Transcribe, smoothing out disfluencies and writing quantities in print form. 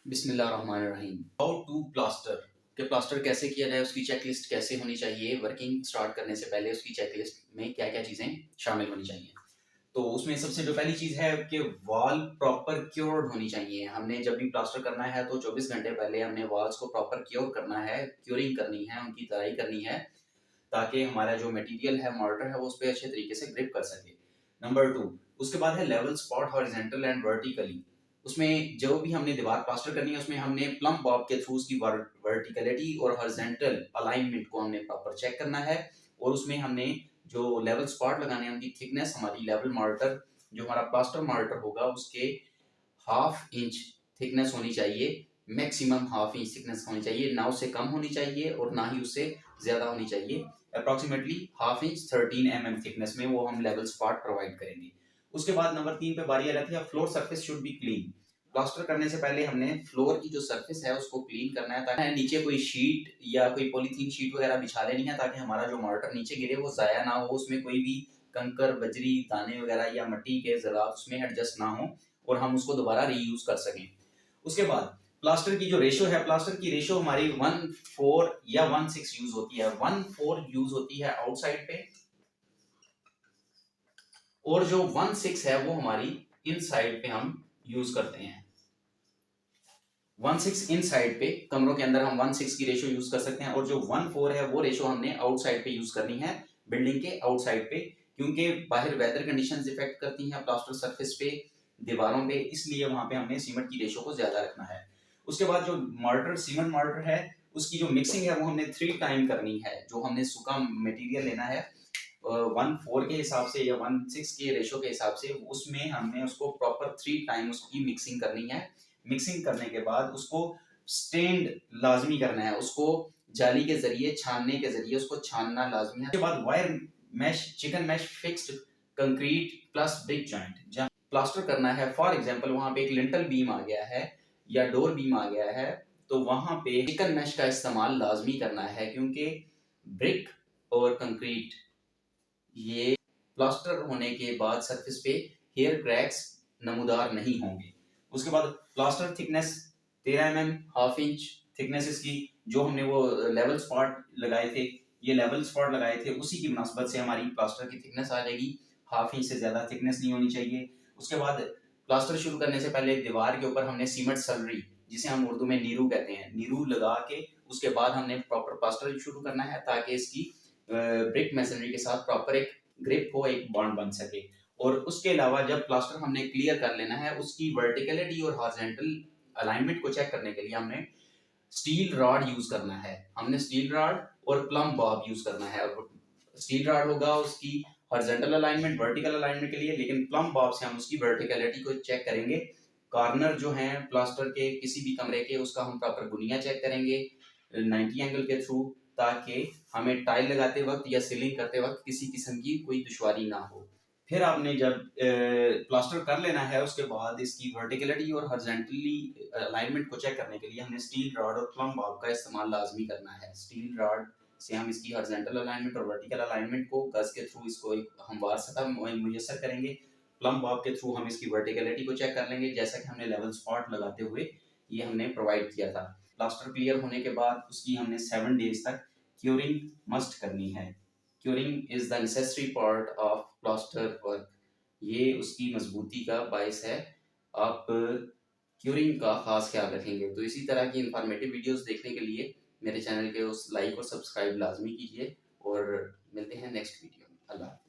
बिस्मिल्लाहिर्रहमानिर्रहीम। How to plaster के plaster कैसे किया जाए, उसकी चेकलिस्ट कैसे होनी चाहिए, वर्किंग स्टार्ट करने से पहले उसकी चेकलिस्ट में क्या क्या चीज़ें शामिल होनी चाहिए। तो उसमें सबसे जो पहली चीज़ है कि वॉल प्रॉपर क्योर्ड होनी चाहिए। हमने जब भी प्लास्टर करना है तो 24 घंटे पहले हमने वॉल्स को प्रॉपर क्योर करना है, क्योरिंग करनी है, उनकी तराई करनी है, ताकि हमारा जो मटेरियल है, मोर्टर है, वो उस पर अच्छे तरीके से ग्रिप कर सके। नंबर 2, उसके बाद है level spot horizontal and vertically. उसमें जो भी हमने दीवार प्लास्टर करनी है उसमें हमने प्लम बॉब के थ्रू उसकी वर्टिकलिटी और हॉरिजॉन्टल अलाइनमेंट को हमने प्रॉपर चेक करना है। और उसमें हमने जो लेवल स्पॉट लगाने हैं उनकी थिकनेस, हमारी लेवल मार्टर जो हमारा प्लास्टर मार्टर होगा उसके हाफ इंच थिकनेस होनी चाहिए। मैक्सिमम हाफ इंच थिकनेस होनी चाहिए, ना उससे कम होनी चाहिए और ना ही उससे ज्यादा होनी चाहिए। Approximately half inch 13 mm thickness में वो हम लेवल स्पॉट प्रोवाइड करेंगे। उसके बाद नंबर 3 पे बारी आ जाती है floor surface should be clean. Plaster करने से पहले हमने फ्लोर की जो सरफेस है उसको क्लीन करना है, ताकि नीचे कोई शीट या कोई पॉलीथीन शीट वगैरह बिछा लेनी है, ताकि हमारा जो मॉर्टर नीचे गिरे वो जाया ना हो, उसमें कोई भी कंकर, बजरी, दाने वगैरह या मिट्टी के ज़रात उसमें एडजस्ट ना हो और हम उसको दोबारा रीयूज कर सकें। उसके बाद प्लास्टर की जो रेशो है, प्लास्टर की रेशो हमारी 1:4 या 1:6 यूज होती है। 1:4 यूज होती है आउटसाइड पे और जो 1:6 है वो हमारी इनसाइड पे हम यूज करते हैं। 1:6 इनसाइड पे कमरों के अंदर हम 1:6 की रेशो यूज कर सकते हैं और जो 1:4 है वो रेशो हमने आउटसाइड पे यूज करनी है, बिल्डिंग के आउटसाइड पे, क्योंकि बाहर वेदर कंडीशंस इफेक्ट करती हैं प्लास्टर सरफेस पे, दीवारों पे, इसलिए वहां पे हमने सीमेंट की रेशो को ज्यादा रखना है। उसके बाद जो मॉर्टर, सीमेंट मॉर्टर है, उसकी जो मिक्सिंग है वो हमने 3 टाइम करनी है। जो हमने सूखा मटेरियल लेना है 1:4 के हिसाब से या 1:6 के रेशो के हिसाब से, उसमें हमने उसको प्रॉपर 3 टाइम उसकी मिक्सिंग करनी है। मिक्सिंग करने के बाद उसको स्टेन्ड लाजमी करना है, उसको जाली के जरिए, छानने के जरिए उसको छानना लाजमी है। उसके बाद wire mesh, chicken mesh fixed concrete plus brick joint जहाँ प्लास्टर करना है। फॉर एग्जांपल वहां पे एक लिंटल बीम आ गया है या डोर बीम आ गया है, तो वहां पे चिकन मैश का इस्तेमाल लाजमी करना है, क्योंकि ब्रिक और कंक्रीट ये प्लास्टर होने के बाद सरफेस पे हेयर क्रैक्स नमूदार नहीं होंगे। उसके बाद plaster thickness 13 mm, half inch thickness इसकी। जो हमने वो लेवल स्पॉट लगाए थे, ये लेवल स्पॉट लगाए थे, उसी की मुनासबत से हमारी प्लास्टर की थिकनेस आ जाएगी। हाफ इंच से ज्यादा थिकनेस नहीं होनी चाहिए। उसके बाद प्लास्टर शुरू करने से पहले दीवार के ऊपर हमने सीमेंट सलरी, जिसे हम उर्दू में नीरू कहते हैं, नीरू लगा के उसके बाद हमने प्रॉपर प्लास्टर शुरू करना है, ताकि इसकी ब्रिक मैसनरी के साथ प्रॉपर एक ग्रिप हो, एक बॉन्ड बन सके। और उसके अलावा जब प्लास्टर हमने क्लियर कर लेना है, उसकी वर्टिकलिटी और हॉरिजॉन्टल अलाइनमेंट को चेक करने के लिए हमने स्टील रॉड यूज करना है। हमने स्टील रॉड और प्लम बॉब यूज करना है। स्टील रॉड होगा उसकी हॉरिजॉन्टल अलाइनमेंट, वर्टिकल अलाइनमेंट के लिए, लेकिन प्लम बॉब से हम उसकी वर्टिकलिटी को चेक करेंगे। कॉर्नर जो है प्लास्टर के किसी भी कमरे के, उसका हम प्रॉपर गुनिया चेक करेंगे 90 एंगल के थ्रू, ताकि हमें टाइल लगाते वक्त या सीलिंग करते वक्त किसी किस्म की कोई दुश्वारी ना हो। फिर आपने जब प्लास्टर कर लेना है, उसके बाद इसकी वर्टिकलिटी और हॉरिजॉन्टली अलाइनमेंट को चेक करने के लिए हमने स्टील रॉड और प्लम बॉब का इस्तेमाल लाजमी करना है। स्टील रॉड से हम इसकी हॉरिजॉन्टल अलाइनमेंट और वर्टिकल अलाइनमेंट को गज के थ्रू इसको एक हमवार सतह मुयस्सर करेंगे। प्लम बॉब के थ्रू हम इसकी वर्टिकलिटी को चेक कर लेंगे, जैसा कि हमने लेवल स्पॉट लगाते हुए ये हमने प्रोवाइड किया था। प्लास्टर क्लियर होने के बाद उसकी हमने 7 डेज तक क्योरिंग मस्ट करनी है। Curing is the necessary part of plaster work. ये उसकी मजबूती का बायस है। आप क्योरिंग का खास ख्याल रखेंगे। तो इसी तरह की इंफॉर्मेटिव वीडियोस देखने के लिए मेरे चैनल के उस लाइक और सब्सक्राइब लाजमी कीजिए और मिलते हैं नेक्स्ट वीडियो में। अल्लाह।